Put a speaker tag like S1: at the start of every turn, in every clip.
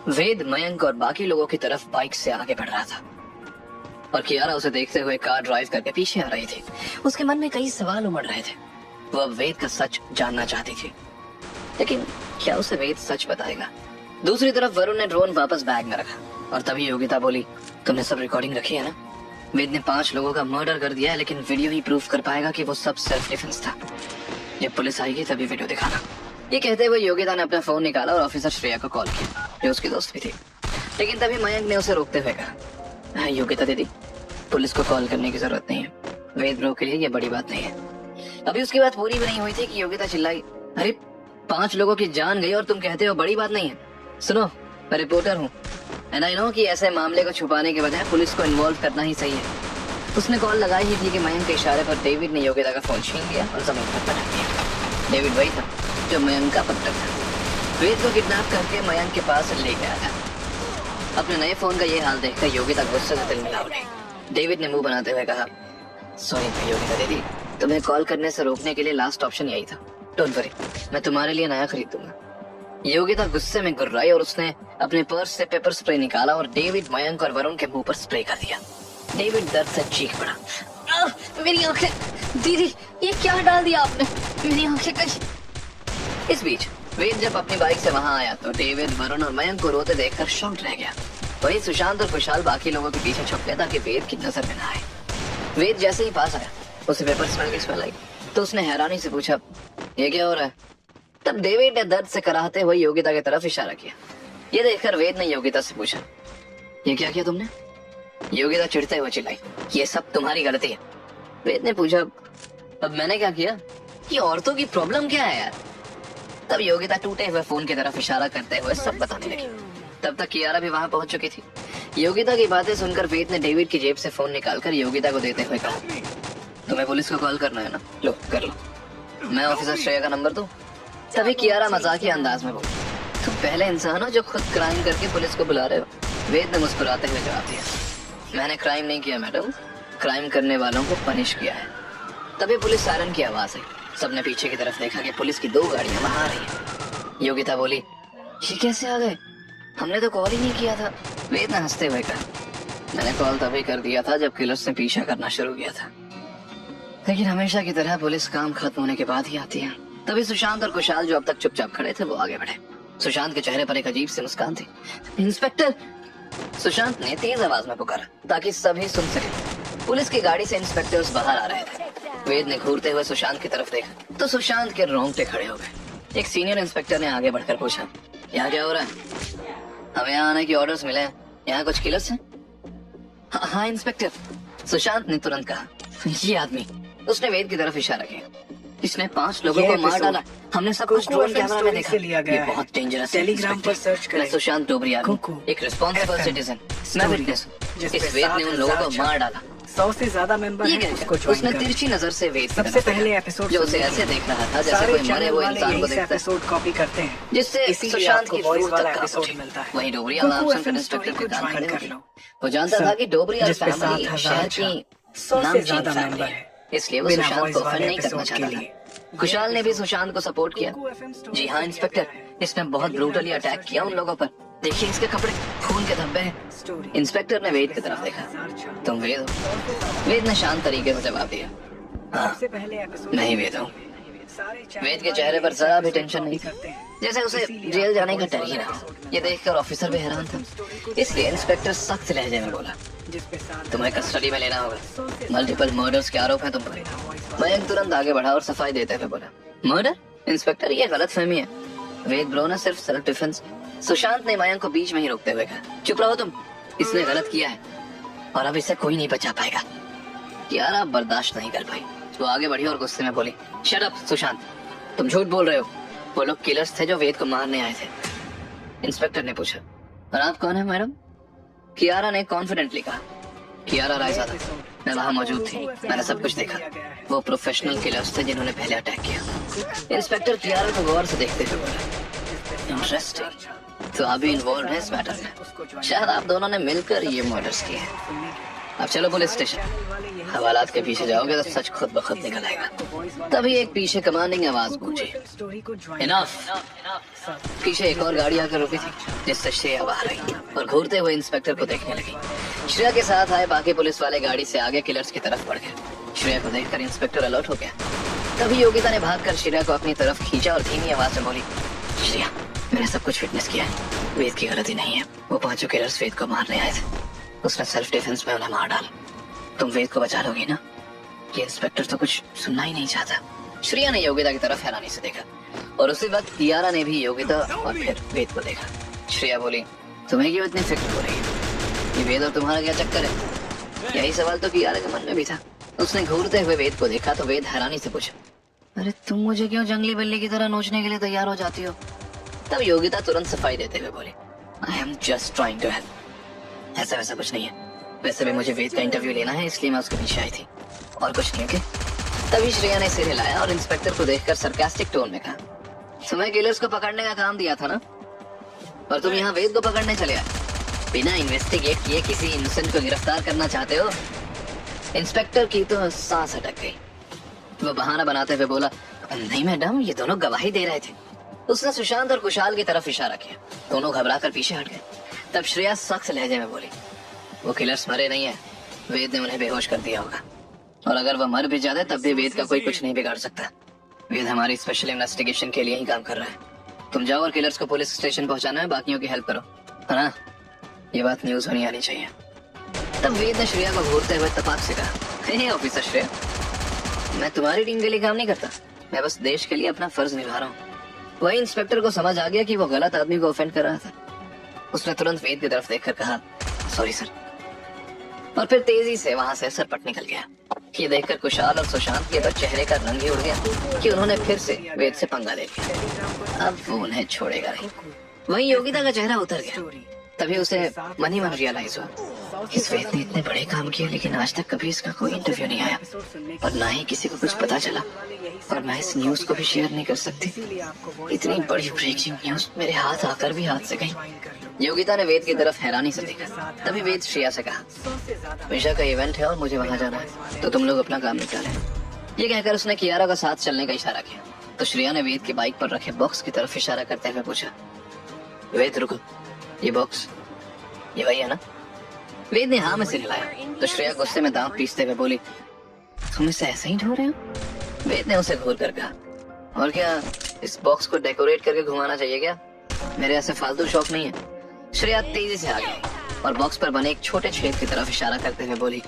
S1: वेद मयंक और बाकी लोगों की तरफ बाइक से आगे बढ़ रहा था और कियारा उसे देखते हुए कार ड्राइव करके पीछे आ रही थी। उसके मन में कई सवाल उमड़ रहे थे। वह वेद का सच जानना चाहती थी, लेकिन क्या उसे वेद सच बताएगा? दूसरी तरफ वरुण ने ड्रोन वापस बैग में रखा और तभी योगिता बोली, तुमने सब रिकॉर्डिंग रखी है ना? वेद ने 5 लोगों का मर्डर कर दिया है, लेकिन वीडियो ही प्रूफ कर पाएगा कि वो सब सेल्फ डिफेंस था। जब पुलिस आएगी तभी वीडियो दिखाना। ये कहते हुए योगिता ने अपना फोन निकाला और ऑफिसर श्रेया को कॉल किया, जो उसकी दोस्त भी थी। लेकिन तभी मयंक ने उसे रोकते हुए कहा, योगिता दीदी, पुलिस को कॉल करने की जरूरत नहीं है। वेद ब्रो के लिए ये बड़ी बात नहीं है। अभी उसकी बात पूरी भी नहीं हुई थी कि योगिता चिल्लाई, अरे 5 लोगों की जान गई और तुम कहते हो बड़ी बात नहीं है? सुनो, मैं रिपोर्टर हूँ एंड आई नो कि ऐसे मामले को छुपाने के बजाय पुलिस को इन्वॉल्व करना ही सही है। उसने कॉल लगाई ही थी कि मयंक के इशारे पर डेविड ने योगिता का फोन छीन लिया और जमीन पर पटक दिया। डेविड वही था जो मयंक का पटक था। वेद को किडनैप करके मयंक के पास ले गया था। अपने नए फोन का ये हाल देखकर योगिता गुस्से से दिल मिला उठी। डेविड ने मुंह बनाते हुए कहा, सॉरी योगिता दीदी, तुम्हें कॉल करने से रोकने के लिए लास्ट ऑप्शन यही था। डोंट वरी, मैं तुम्हारे लिए नया खरीद दूंगा। योगिता गुस्से में गुर्राई और उसने अपने पर्स से पेपर स्प्रे निकाला और डेविड, मयंक और वरुण के मुंह पर स्प्रे कर दिया। डेविड दर्द से चीख पड़ा, मेरी आंखें, दीदी ये क्या डाल दिया आपने, मेरी आंखें कहीं। इस बीच वेद जब अपनी बाइक से वहां आया तो डेविड, वरुण और मयंक को रोते देखकर शॉक्ड रह गया। वहीं सुशांत और खुशहाल बाकी लोगों के पीछे छुप गया ताकि वेद की नजर में न आए। वेद जैसे ही पास आया, उसे पेपर स्मेल की स्मेल आई तो उसने हैरानी से पूछा, ये क्या हो रहा है? तब डेविड ने दर्द से कराहते हुए योगिता की तरफ इशारा किया। ये देखकर वेद ने योगिता से पूछा, ये क्या किया तुमने? योगिता चिढ़ते हुए चिल्लाई, ये सब तुम्हारी गलती है। वेद ने पूछा, अब मैंने क्या किया? ये औरतों की प्रॉब्लम क्या है यार? तब योगिता टूटे हुए फोन की तरफ इशारा करते हुए सब बताने लगी। तब तक कियारा भी वहां पहुंच चुकी थी। योगिता की बातें सुनकर वेद ने डेविड की जेब से फोन निकालकर योगिता को देते हुए कहा, तुम्हें पुलिस को कॉल करना है ना? लो कर लो, मैं ऑफिसर श्रेया का नंबर दूं? तभी कियारा मजाकिया अंदाज में बोली, तुम पहले इंसान हो जो खुद क्राइम करके पुलिस को बुला रहे हो। वेद ने मुस्कुराते हुए जवाब दिया, मैंने क्राइम नहीं किया मैडम, क्राइम करने वालों को पनिश किया है। तभी पुलिस सायरन की आवाज आई। सबने पीछे की तरफ देखा कि पुलिस की 2 गाड़ियां वहां आ रही हैं। योगिता बोली, ये कैसे आ गए? हमने तो कॉल ही नहीं किया था। वेद ने हंसते हुए कहा, मैंने कॉल तभी कर दिया था जब किलर्स ने पीछा करना शुरू किया था, लेकिन हमेशा की तरह पुलिस काम खत्म होने के बाद ही आती है। तभी सुशांत और कुशाल जो अब तक चुपचाप खड़े थे वो आगे बढ़े। सुशांत के चेहरे पर एक अजीब सी मुस्कान थी। इंस्पेक्टर, सुशांत ने तेज आवाज में पुकारा ताकि सभी सुन सके। पुलिस की गाड़ी से इंस्पेक्टर्स बाहर आ रहे थे। वेद ने घूरते हुए सुशांत की तरफ देखा तो सुशांत के रोंगटे खड़े हो गए। एक सीनियर इंस्पेक्टर ने आगे बढ़कर पूछा, यहाँ क्या हो रहा है? हमें यहाँ आने के ऑर्डर्स मिले हैं, यहाँ कुछ किलर्स हैं? हाँ इंस्पेक्टर, सुशांत ने तुरंत कहा। ये आदमी, उसने वेद की तरफ इशारा किया, इसने 5 लोगों को मार डाला। हमने सब कुछ ड्रोन कैमरा में देखा। ये बहुत डेंजरस है। टेलीग्राम पर सर्च करें। मैं सुशांत डोबरिया, एक रिस्पॉन्सिबल सिटीजन, मैं विटनेस हूँ। इस वेद ने उन लोगों को मार डाला।
S2: 100 से ज्यादा मेंबर हैं उसको ज्वाइन
S1: उसने तिरछी नजर से वेद
S2: सबसे पहले एपिसोड
S1: जो उसे ऐसे देख रहा था जैसे कोई मरे हुए इंसान को देखता है।
S2: एपिसोड कॉपी करते हैं
S1: जिससे सुशांत की
S2: वॉइस
S1: रूह
S2: वाला
S1: तक
S2: एपिसोड
S1: कांप
S2: मिलता है।
S1: वहीं डोबरिया नाम सुनकर इंस्पेक्टर के कान खड़े हो गए। वो जानता था कि डोबरिया फैमिली शहर की
S2: 100 से ज्यादा मेंबर है,
S1: इसलिए वो सुशांत को ऑफेंड नहीं करना चाहता था। खुशहाल ने भी सुशांत को सपोर्ट किया। जी हाँ इंस्पेक्टर, इसने बहुत ब्रूटली अटैक किया उन लोगों पर। देखिए इसके कपड़े खून के धब्बे हैं। इंस्पेक्टर ने वेद की तरफ देखा, तुम वेद हो? वेद ने शांत तरीके से जवाब दिया, हाँ मैं ही वेद हूँ। वेद के चेहरे पर जरा भी टेंशन नहीं था, जैसे उसे जेल जाने का डर ही ना हो। ये देखकर ऑफिसर भी हैरान था, इसलिए इंस्पेक्टर सख्त लहजे में बोला, तुम्हें कस्टडी में लेना होगा। मल्टीपल मर्डर्स के आरोप हैं तुम पर। मयंक तुरंत आगे बढ़ा और सफाई देते हुए बोला, मर्डर? इंस्पेक्टर ये गलत फहमी है। वेद ब्रो ने सिर्फ सेल्फ डिफेंस। सुशांत ने मयंक को बीच में ही रोकते हुए कहा, चुप रहो तुम, इसने गलत किया है और अब इसे कोई नहीं बचा पाएगा। यार आप बर्दाश्त नहीं कर पाई। वो आगे बढ़ी और गुस्से में बोली, शट अप सुशांत, तुम झूठ बोल रहे हो। वो लोग किलर्स थे जो वेद को मारने आए थे। इंस्पेक्टर ने पूछा, और आप कौन है मैडम? कियारा ने कॉन्फिडेंटली कहा, कियारा रायजादा, मैं वहां मौजूद थी, मैंने सब कुछ देखा। वो प्रोफेशनल किलर्स थे जिन्होंने पहले अटैक किया। इंस्पेक्टर कियारा को गौर से देखते हुए बोला, इंटरेस्टिंग, तो आप भी इन्वॉल्व हैं इस मैटर में। शायद आप दोनों ने मिलकर ये मर्डर्स किए हैं। अब चलो पुलिस स्टेशन। हवालात के पीछे जाओगे तो सच खुद ब खुद निकल आएगा। तभी एक पीछे कमांडिंग आवाज गूंजी, इनफ। पीछे एक और गाड़ी आकर रुकी थी जिससे श्रेया बाहर आई और घूरते हुए इंस्पेक्टर को देखने लगी। श्रेया के साथ आए बाकी पुलिस वाले गाड़ी से आगे किलर्स की तरफ बढ़ गए। श्रेया को देखकर इंस्पेक्टर अलर्ट हो गया। तभी योगिता ने भागकर श्रेया को अपनी तरफ खींचा और धीमी आवाज में बोली, श्रेया मैंने सब कुछ विटनेस किया है, वेद की गलती नहीं है। वो पांचों किलर्स वेद को मारने आए थे, उसने सेल्फ डिफेंस में उन्हें मार डाला। तुम वेद को बचा लोगी ना? ये इंस्पेक्टर तो कुछ सुनना ही नहीं चाहता। श्रेया ने योगिता की तरफ हैरानी से देखा और उसी वक्त कियारा ने भी योगिता और फिर वेद को देखा। श्रेया बोली, तुम्हें क्यों इतनी फिक्र हो रही है? ये वेद और तुम्हारा क्या चक्कर है? यही सवाल तो कियारा के मन में भी था। उसने घूरते हुए वेद को देखा तो वेद हैरानी से पूछा, अरे तुम मुझे क्यों जंगली बिल्ली की तरह नोचने के लिए तैयार हो जाती हो? तब योगिता तुरंत सफाई देते हुए बोली, I am just trying to help. ऐसा वैसा कुछ नहीं है, वैसे भी मुझे वेद का इंटरव्यू लेना है इसलिए मैं उसके पीछे आई थी, और कुछ नहीं। के तभी श्रेया ने सिर हिलाया और इंस्पेक्टर को देखकर सरकास्टिक टोन में कहा, तुम्हें किलर्स को पकड़ने का काम दिया था ना, और तुम यहाँ वेद को पकड़ने चले आए। बिना इन्वेस्टिगेट किए किसी इनोसेंट को गिरफ्तार करना चाहते हो? इंस्पेक्टर की तो सांस अटक गई। वो बहाना बनाते हुए बोला, नहीं मैडम, ये दोनों गवाही दे रहे थे। उसने सुशांत और कुशाल की तरफ इशारा किया। दोनों घबराकर पीछे हट गए। तब श्रेया सख्त लहजे में बोली, वो किलर्स मरे नहीं है, वेद ने उन्हें बेहोश कर दिया होगा, और अगर वो मर भी जाते तब भी वेद का कोई कुछ नहीं बिगाड़ सकता। वेद हमारी स्पेशल इन्वेस्टिगेशन के लिए ही काम कर रहा है। तुम जाओ और किलर्स को पुलिस स्टेशन पहुंचाना है, बाकियों की हेल्प करो, है ना? ये बात न्यूज होनी आनी चाहिए। तब वेद ने श्रेया को घूरते हुए तपाक से कहा, हे ऑफिसर श्रेया, मैं तुम्हारी टीम के लिए काम नहीं करता, मैं बस देश के लिए अपना फर्ज निभा रहा हूँ। वही इंस्पेक्टर को समझ आ गया कि वो गलत आदमी को ऑफेंड कर रहा था। उसने तुरंत वेद की तरफ देखकर कहा, सॉरी सर, और फिर तेजी से वहां से सरपट निकल गया। ये देखकर कुशाल और सुशांत के तो चेहरे का रंग ही उड़ गया कि उन्होंने फिर से वेद से पंगा ले लिया। अब वो उन्हें छोड़ेगा नहीं। वहीं योगिता का चेहरा उतर गया। तभी उसे मन ही मन रियलाइज हुआ, इस वेद ने इतने बड़े काम किए लेकिन आज तक कभी इसका कोई इंटरव्यू नहीं आया, और ना ही किसी को कुछ पता चला, और मैं इस न्यूज को भी शेयर नहीं कर सकती। इतनी बड़ी ब्रेकिंग न्यूज मेरे हाथ आकर भी हाथ से गई। योगिता ने वेद की तरफ हैरानी से देखा। तभी वेद श्रेया से कहा, मिशा का इवेंट है और मुझे वहां जाना है, तो तुम लोग अपना काम निपटा लें। ये कहकर उसने कियारा का साथ चलने का इशारा किया। तो श्रेया ने वेद की बाइक पर रखे बॉक्स की तरफ इशारा करते हुए पूछा, वेद रुको, ये बॉक्स ये वही है ना? वेद ने हाँ में सिर हिलाया। तो श्रेया गुस्से में दांत पीसते हुए बोली, तुम इसे ऐसे ही ढो रहे हो? वेद ने उसे घूर कर कहा, और क्या इस बॉक्स को डेकोरेट करके घुमाना चाहिए क्या? मेरे ऐसे फालतू शौक नहीं है। श्रेया तेजी से आ गई और बॉक्स पर बने एक छोटे छेद की तरफ इशारा करते हुए बोली,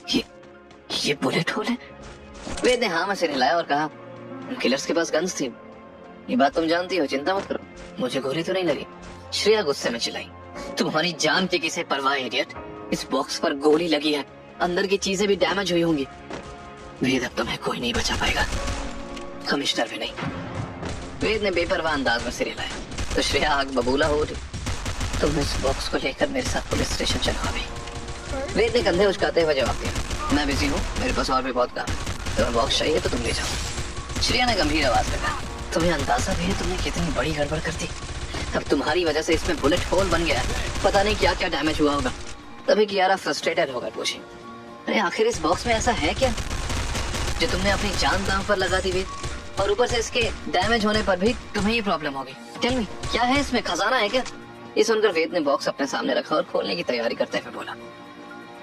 S1: ये बुलेट होल है? वेद ने हाँ में सिर हिलाया और कहा, किलर्स के पास गन्स थी। ये बात तुम जानती हो, चिंता मत करो, मुझे गोली तो नहीं लगी। श्रेया गुस्से में चिल्लाई, तुम्हारी जान की किसे परवाह है इडियट? इस बॉक्स पर गोली लगी है, अंदर की चीजें भी डैमेज हुई होंगी। वेद अब तुम्हें कोई नहीं बचा पाएगा, कमिश्नर भी नहीं। वेद ने बेपरवाह अंदाज में सिर हिलाया। तो श्रेया आग बबूला हो उठी, तुम इस बॉक्स को लेकर मेरे साथ पुलिस स्टेशन चलो अभी। वेद ने कंधे उचकाते हुए जवाब दिया, मैं बिजी हूँ, मेरे पास और भी बहुत काम है, तुम्हें बॉक्स चाहिए तो तुम ले जाओ। श्रेया ने गंभीर आवाज में कहा, तुम्हें अंदाजा भी है तुमने कितनी बड़ी गड़बड़ कर दी? अब तुम्हारी वजह से इसमें बुलेट होल बन गया, पता नहीं क्या क्या डैमेज हुआ होगा। तभी कियारा फ्रस्ट्रेटेड होकर पूछी, अरे आखिर इस बॉक्स में ऐसा है क्या जो तुमने अपनी जान दांव पर लगा दी वेद, और ऊपर से इसके डैमेज होने पर भी तुम्हें ये प्रॉब्लम होगी? टेल मी, क्या है इसमें, खजाना है क्या? ये सुनकर वेद ने बॉक्स अपने सामने रखा और खोलने की तैयारी करते हुए बोला,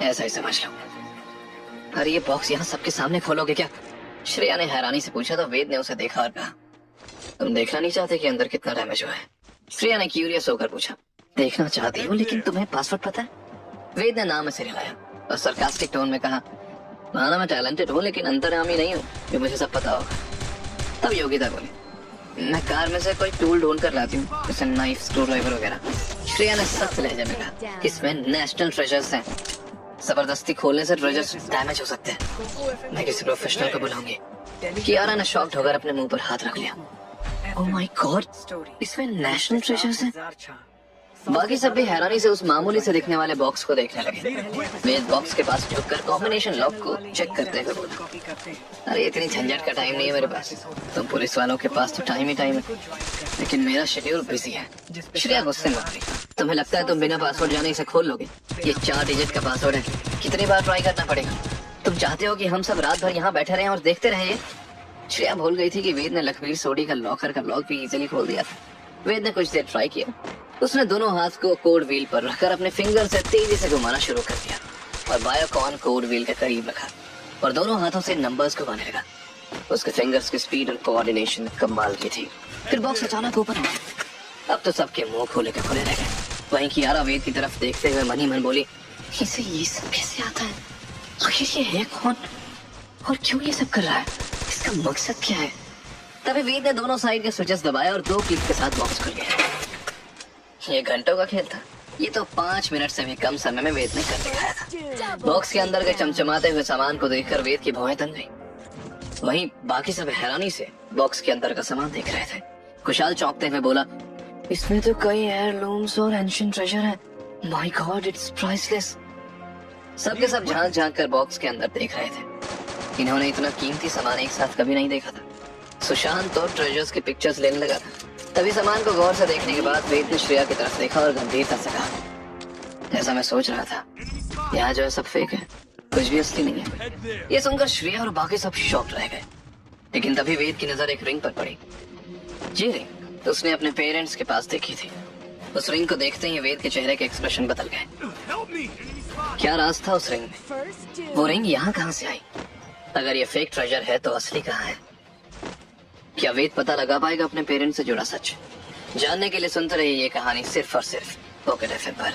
S1: ऐसा ही समझ लो। अरे ये बॉक्स यहाँ सबके सामने खोलोगे क्या? श्रेया ने हैरानी से पूछा। तो वेद ने उसे देखा और कहा, तुम देखना नहीं चाहते कि अंदर कितना डैमेज हुआ है? श्रेया ने क्यूरियस होकर पूछा, देखना चाहती हूँ, लेकिन तुम्हें पासवर्ड पता है? वेद ने नाम से हिलाया और सरकास्टिक टोन में कहा, माना मैं टैलेंटेड हूँ लेकिन अंतर्यामी नहीं हूँ, ये मुझे सब पता होगा। तब योगिता बोली, मैं कार में से कोई टूल ढूंढ कर लाती हूँ, जैसे नाइफ, स्क्रू ड्राइवर वगैरह। श्रेया ने सख्त लहजे में कहा, इसमें नेशनल ट्रेजर्स हैं, जबरदस्ती खोलने से ट्रेजर्स डैमेज हो सकते हैं, मैं किसी प्रोफेशनल को बुलाऊंगी। कियारा ने शॉक्ड होकर अपने मुंह पर हाथ रख लिया। ओह माय गॉड, इसमें नेशनल ट्रेजर्स हैं? बाकी सब भी हैरानी से उस मामूली से दिखने वाले बॉक्स को देखने लगे। वेद बॉक्स के पास झुककर कॉम्बिनेशन लॉक को चेक करते हुए बोला,
S2: कॉपी करते हैं।
S1: अरे इतनी झंझट का टाइम नहीं है मेरे पास। तुम पुलिस वालों के पास तो टाइम ही टाइम है, लेकिन मेरा शेड्यूल बिजी है। श्रेया गुस्से में बोली, तुम्हें लगता है तुम बिना पासवर्ड जाने इसे खोल लोगे? ये 4 डिजिट का पासवर्ड है, कितनी बार ट्राई करना पड़ेगा? तुम चाहते हो कि हम सब रात भर यहाँ बैठे रहें और देखते रहे? श्रेया भूल गई थी कि वेद ने लखवीर सोडी का लॉकर का लॉक भी इजीली खोल दिया था। वेद ने कुछ देर ट्राई किया। उसने दोनों हाथ को कोड व्हील पर रखकर अपने फिंगर से तेजी से घुमाना शुरू कर दिया और बायोकॉन कोड व्हील के करीब रखा और दोनों हाथों से नंबर्स को घुमाने लगा। उसके फिंगर्स की स्पीड और कोऑर्डिनेशन कमाल की थी। फिर बॉक्स अचानक ओपन हो गया। अब तो सबके मुंह खोले के खुले रह गए। वहीं कियारा वेद की तरफ देखते हुए मन ही मन बोली, इसे ये सब कैसे आता है? आखिर ये है कौन और क्यों ये सब कर रहा है? इसका मकसद क्या है? तभी वेद ने दोनों साइड के स्विचेस दबाए और 2 क्लिक के साथ बॉक्स खुल गया। ये घंटों का खेल था। ये तो 5 मिनट से भी कम समय में वेद ने कर दिखाया था। बॉक्स के अंदर के चमचमाते हुए सामान को देखकर वेद की भौहें तन गई। वहीं बाकी सब हैरानी से बॉक्स के अंदर का सामान देख रहे थे। खुशहाल चौंकते हुए बोला, इसमें तो कई हेयरलूम्स और एंशिएंट ट्रेजर है। My God, it's priceless. सबके सब झांक झांक कर बॉक्स के अंदर देख रहे थे। इन्होंने इतना कीमती सामान एक साथ कभी नहीं देखा था। सुशांत तो ट्रेजर्स की पिक्चर्स लेने लगा था। तभी सामान को गौर से देखने के बाद वेद ने श्रेया की तरफ देखा और गंभीरता से कहा, जैसा मैं सोच रहा था, यहाँ जो है सब फेक है, कुछ भी असली नहीं है। ये सुनकर श्रेया और बाकी सब शॉक्ड रह गए। लेकिन तभी वेद की नजर एक रिंग पर पड़ी। ये रिंग उसने अपने पेरेंट्स के पास देखी थी। उस रिंग को देखते ही वेद के चेहरे के एक्सप्रेशन बदल गए। क्या राज था उस रिंग में? वो रिंग यहाँ कहाँ से आई? अगर ये फेक ट्रेजर है तो असली कहाँ है? क्या वेद पता लगा पाएगा अपने पेरेंट्स से जुड़ा सच? जानने के लिए सुनते रहिए ये कहानी सिर्फ और सिर्फ पॉकेट एफएम पर।